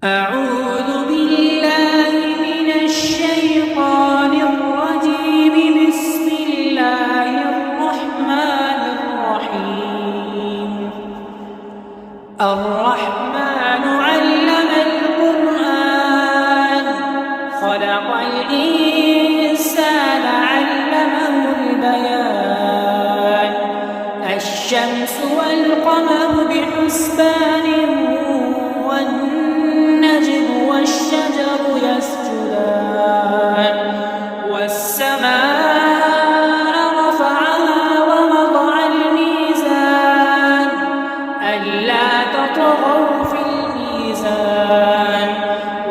أعوذ بالله من الشيطان الرجيم. بسم الله الرحمن الرحيم. الرحمن علم القرآن خلق الإنسان علمه البيان. الشمس والقمر بحسبان والنجم والشجر يسجدان. والسماء رفعها ووضع الميزان ألا تطغوا في الميزان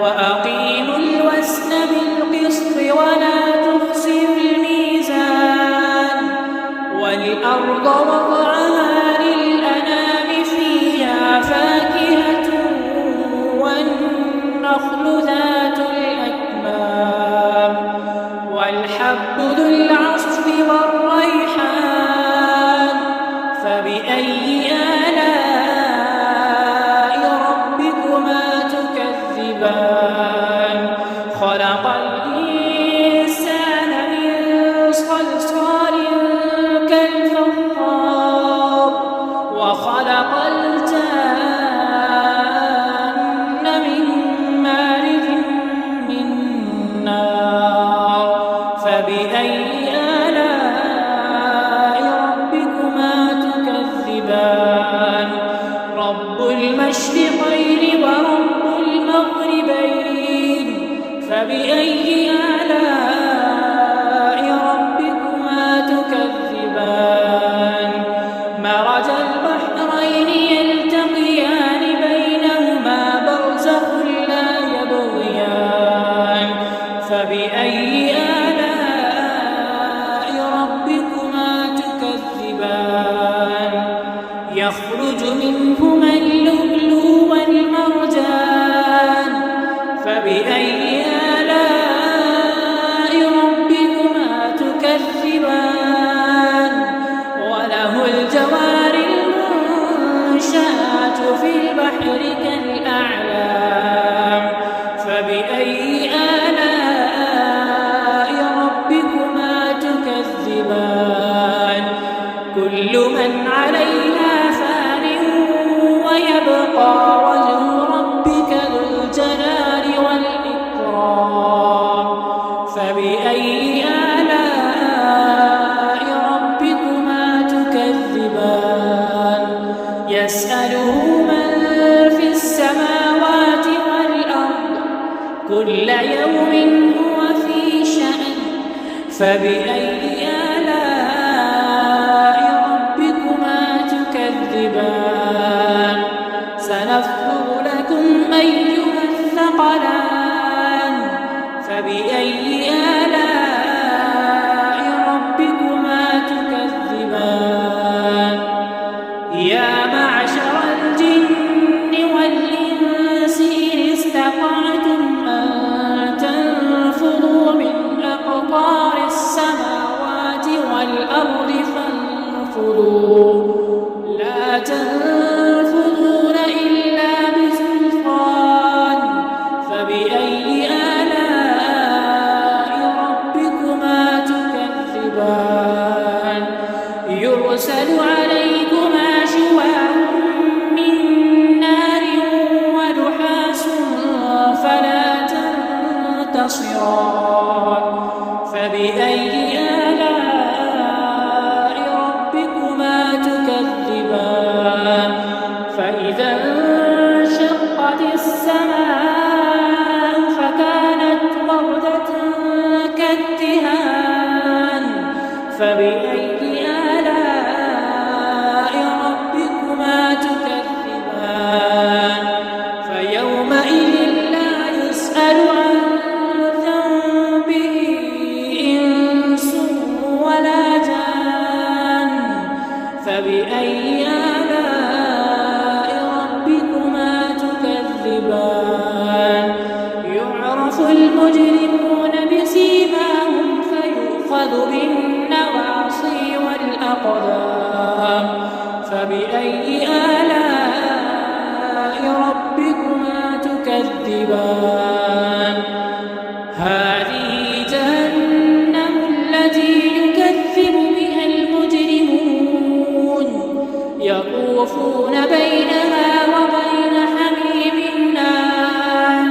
وأقيموا الوزن بالقسط ولا تخسروا الميزان. والأرض وضعها للأنام فيها فاكهة والنخل ذات الأكمام والحب ذو العصف والريحان. فبأي آلاء ربكما تكذبان. خلق الإنسان من صلصال كالفخار وخلق الجان من مارج من نار. فبأي آلاء ربكما تكذبان. رب المشرقين ورب المغربين. فبأي آلاء ربكما تكذبان. مرج البحرين يلتقيان بينهما برزخ لا يبغيان. فبأي آلاء ربكما تكذبان. يخرج منهما اللؤلؤ والمرجان. فبأي آلاء ربكما تكذبان. وله الجوار المنشآت في البحر كالأعلام. فبأي آلاء ربكما تكذبان. كل من عليها فان ويبقى وجه ربك ذو الجلال والإكرام. فبأي آلاء ربكما تكذبان. يسأله من في السماوات والأرض كل يوم هو في شأن. فبأي آلاء ربكما تكذبان. سنفرغ لكم أيها الثقلان. فبأي آلاء ربكما تكذبان. يا معشر الجن والإنس إن استطعتم أن تنفذوا من أقطار السماوات والأرض فانفذوا لا تنفذون إلا بسلطان. فبأي آلاء ربكما تكذبان. يرسل عليكما شواظ من نار ونحاس فلا تنتصران. فبأي آلاء ربكما تكذبان. فإذا انشقت السماء فكانت وردة كالدهان. فبأي آلاء ربكما تكذبان. فيومئذ لا يسأل عن ذنبه إنس تكذبان هذه جهنم التي يكذب بها المجرمون يطوفون بينها وبين حميم آن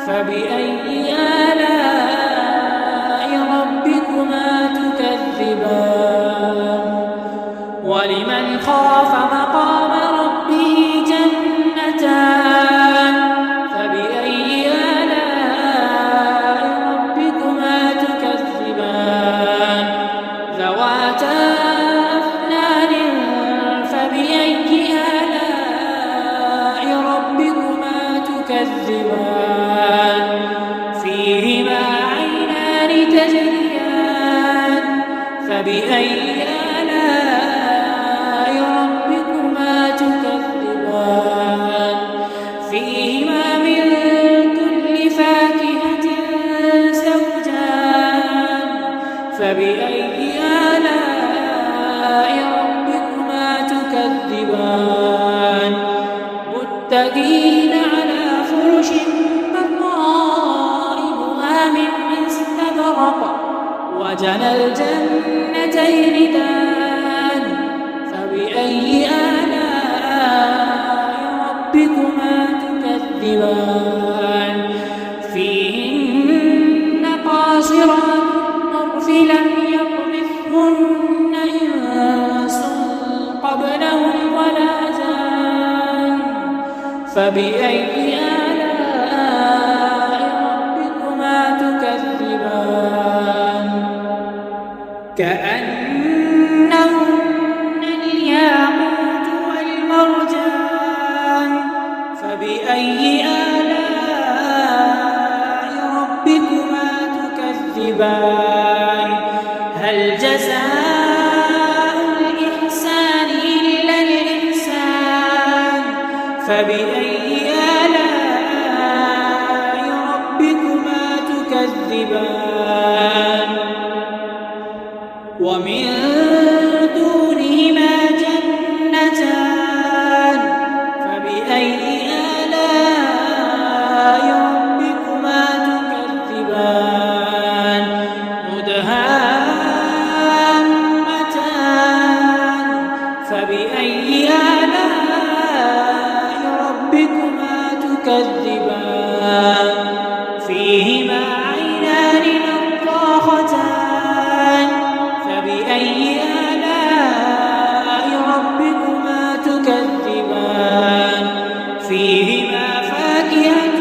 فبأي آلاء ربكما تكذبان ولمن خاف مقام ربه جنتان فبأي آلاء ربكما تكذبان ذواتا أفنان فبأي آلاء ربكما تكذبان فيهما عينان تجريان فبأي آلاء ربكما تكذبان فيهما من كل فاكهة زوجان فبأي آلاء ربكما تكذبان متكئين على فرش بطائنها من استبرق وجنى الجنتين دان فبأي آلاء ربكما تكذبان فيهن قاصرات الطرف لم يطمثهن إنس قبلهم ولا جان فبأي آلاء ربكما تكذبان كأنهن الياقوت والمرجان فبأي آلاء ربكما تكذبان هل جزاء الإحسان إلا الإحسان فبأي آلاء ربكما تكذبان ومن دونهما جنتان فبأي آلاء ربكما تكذبان مدهامتان فبأي آلاء ربكما تكذبان فيهما عينان نضاختان فبأي آلاء ربكما تكذبان فيهما فاكهة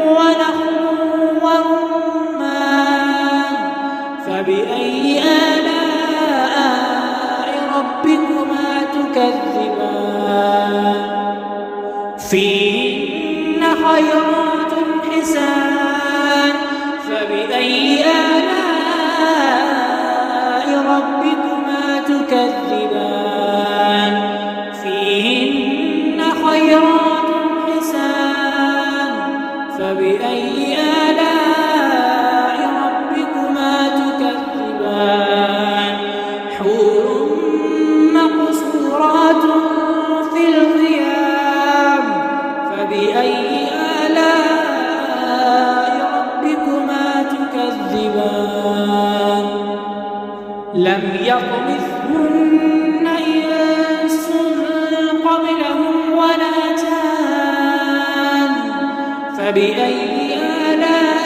ونخل ورمان فبأي آلاء ربكما تكذبان فيهن خيرات حسان فبأي آلاء ربكما تكذبان فيهن خيرات حسان فبأي آلاء ربكما تكذبان حور مقصورات في الخيام فبأي آلاء ربكما تكذبان لم يطمثهن إنس قبلهم ولا جان فبأي آلاء